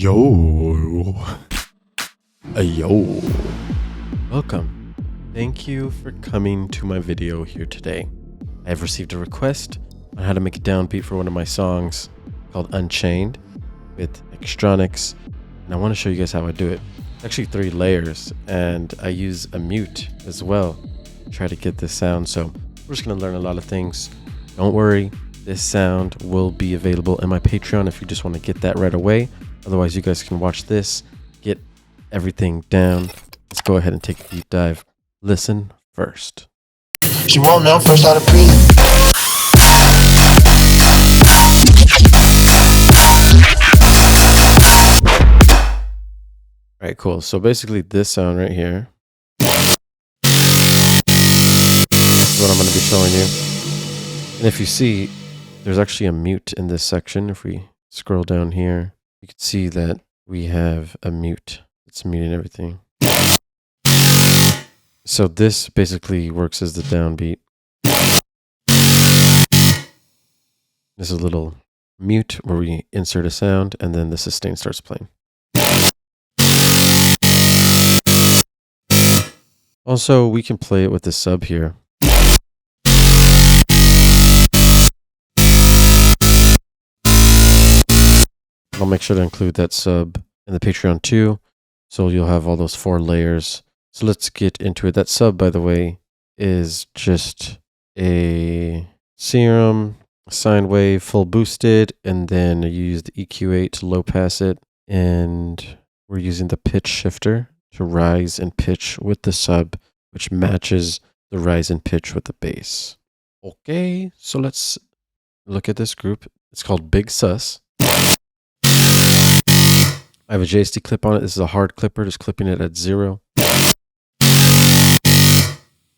Yo. Yo. Welcome. Thank you for coming to my video here today. I have received a request on how to make a downbeat for one of my songs called Unchained with Extronix, and I want to show you guys how I do it. It's actually 3 layers, and I use a mute as well to try to get this sound. So we're just going to learn a lot of things. Don't worry, this sound will be available in my Patreon if you just want to get that right away. Otherwise, you guys can watch this, get everything down. Let's go ahead and take a deep dive. Listen first. She want me, I'm first out of breathe. Alright, cool. So basically this sound right here is what I'm going to be showing you. And if you see, there's actually a mute in this section. If we scroll down here, you can see that we have a mute. It's muting everything. So this basically works as the downbeat. There's a little mute where we insert a sound and then the sustain starts playing. Also, we can play it with the sub here. I'll make sure to include that sub in the Patreon too, so you'll have all those 4 layers. So let's get into it. That sub, by the way, is just a serum, sine wave, full boosted, and then you use the EQ8 to low pass it, and we're using the pitch shifter to rise in pitch with the sub, which matches the rise in pitch with the bass. Okay, so let's look at this group. It's called Big Sus. I have a JST clip on it. This is a hard clipper, just clipping it at 0.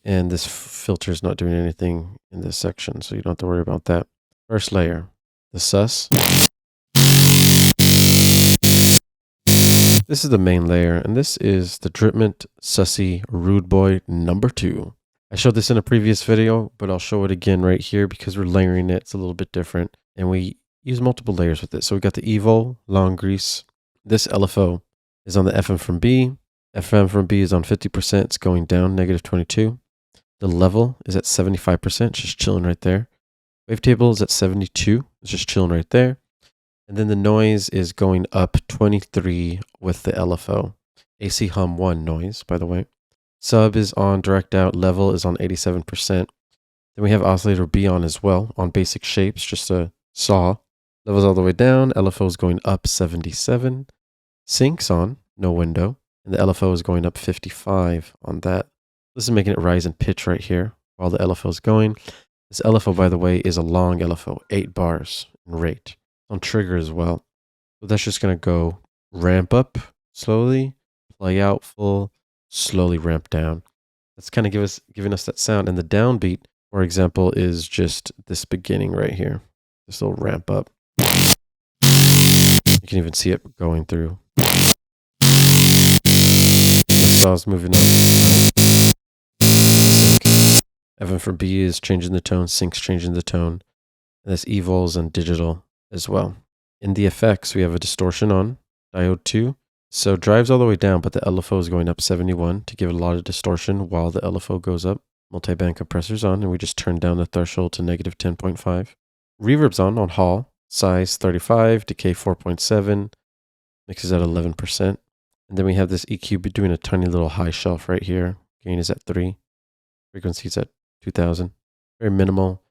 And this filter is not doing anything in this section, so you don't have to worry about that. First layer, the sus. This is the main layer, and this is the Dripment Sussy Rude Boy number 2. I showed this in a previous video, but I'll show it again right here because we're layering it. It's a little bit different, and we use multiple layers with it. So we got the Evo, long grease. This LFO is on the FM from B. FM from B is on 50%. It's going down, -22. The level is at 75%, just chilling right there. Wavetable is at 72. It's just chilling right there. And then the noise is going up 23 with the LFO. AC hum 1 noise, by the way. Sub is on direct out. Level is on 87%. Then we have oscillator B on as well, on basic shapes, just a saw. Levels all the way down. LFO is going up 77. Syncs on, no window. And the LFO is going up 55 on that. This is making it rise in pitch right here while the LFO is going. This LFO, by the way, is a long LFO, 8 bars in rate. On trigger as well. So that's just going to go ramp up slowly, play out full, slowly ramp down. That's kind of giving us that sound. And the downbeat, for example, is just this beginning right here. This little ramp up. You can even see it going through. The saw's moving up. FM for B is changing the tone, sync's changing the tone. And that's evols and digital as well. In the effects, we have a distortion on, diode 2. So drives all the way down, but the LFO is going up 71 to give it a lot of distortion while the LFO goes up. Multi-band compressors on, and we just turn down the threshold to -10.5. Reverb's on Hall, size 35, decay 4.7, mixes at 11%. And then we have this EQ doing a tiny little high shelf right here. Gain is at 3. Frequency is at 2000. Very minimal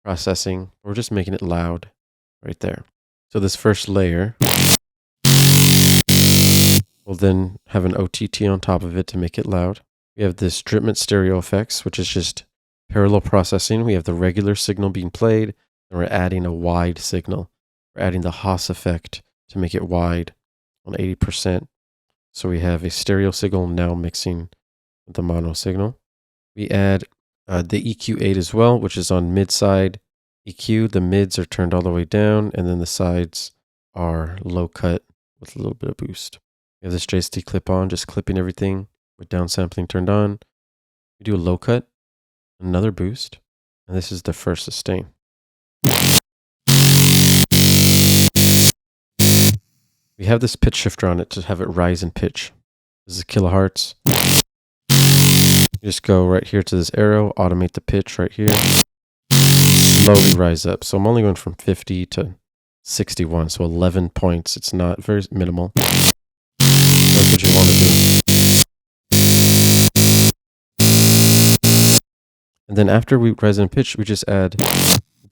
processing. We're just making it loud right there. So this first layer will then have an OTT on top of it to make it loud. We have this Dripment stereo effects, which is just parallel processing. We have the regular signal being played, and we're adding a wide signal. We're adding the Haas effect to make it wide on 80%. So we have a stereo signal now mixing with the mono signal. We add the EQ8 as well, which is on mid-side EQ. The mids are turned all the way down, and then the sides are low cut with a little bit of boost. We have this JST clip on, just clipping everything with downsampling turned on. We do a low cut, another boost, and this is the first sustain. We have this pitch shifter on it to have it rise in pitch. This is Kilohearts. You just go right here to this arrow, automate the pitch right here. Slowly rise up. So I'm only going from 50 to 61, so 11 points. It's not very minimal. That's what you want to do. And then after we rise in pitch, we just add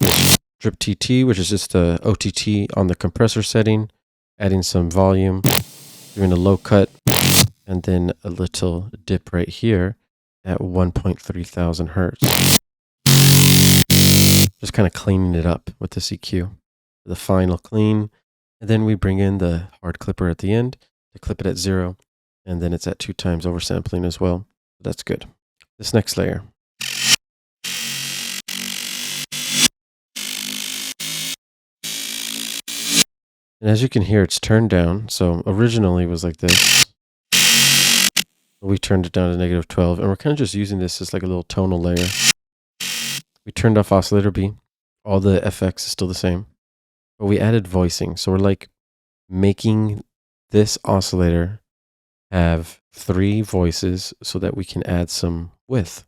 this drip TT, which is just a OTT on the compressor setting, adding some volume, doing a low cut, and then a little dip right here at 1.3 thousand hertz. Just kind of cleaning it up with the EQ. The final clean. And then we bring in the hard clipper at the end to clip it at 0. And then it's at 2 times oversampling as well. That's good. This next layer. And as you can hear, it's turned down. So originally it was like this. We turned it down to -12. And we're kind of just using this as like a little tonal layer. We turned off oscillator B. All the FX is still the same. But we added voicing. So we're like making this oscillator have 3 voices so that we can add some width.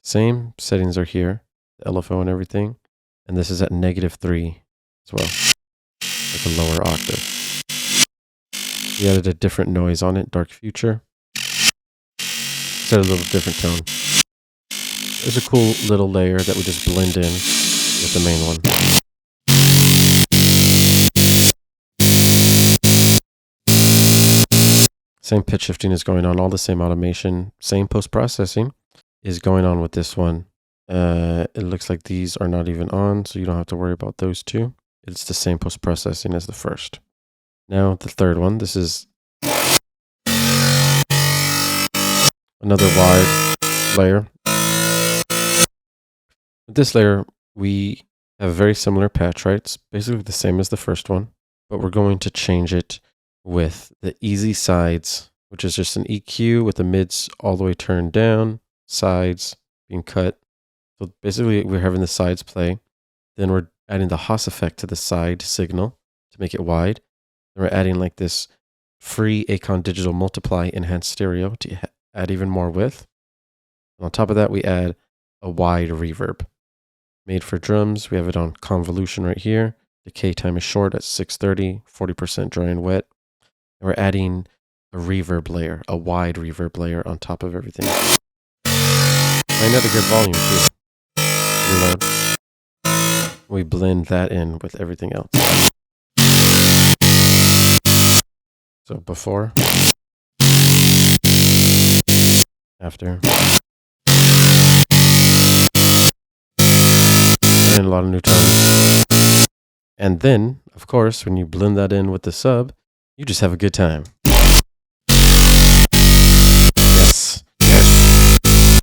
Same settings are here. The LFO and everything. And this is at -3 as well. Like a lower octave. We added a different noise on it, dark future. Set a little different tone. There's a cool little layer that we just blend in with the main one. Same pitch shifting is going on, all the same automation, same post-processing is going on with this one. It looks like these are not even on, so you don't have to worry about those two. It's the same post-processing as the first. Now the third one, this is another wide layer. With this layer, we have a very similar patch, right? It's basically the same as the first one, but we're going to change it with the easy sides, which is just an EQ with the mids all the way turned down, sides being cut. So basically we're having the sides play. Then we're adding the Haas effect to the side signal to make it wide. Then we're adding like this free Acon Digital Multiply Enhanced Stereo to add even more width. And on top of that, we add a wide reverb. Made for drums, we have it on convolution right here. Decay time is short at 630, 40% dry and wet. And we're adding a reverb layer, a wide reverb layer on top of everything. Find out a good volume too. Pretty loud. We blend that in with everything else. So before, after, and a lot of new tones. And then, of course, when you blend that in with the sub, you just have a good time. Yes. Yes.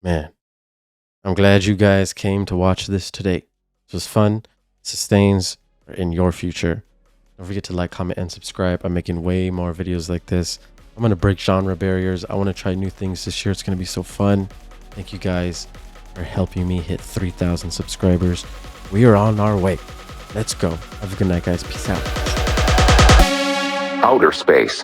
Man, I'm glad you guys came to watch this today. It was fun. Sustains in your future. Don't forget to like, comment, and subscribe. I'm making way more videos like this. I'm going to break genre barriers. I want to try new things this year. It's going to be so fun. Thank you guys for helping me hit 3,000 subscribers. We are on our way. Let's go. Have a good night, guys. Peace out. Outer space.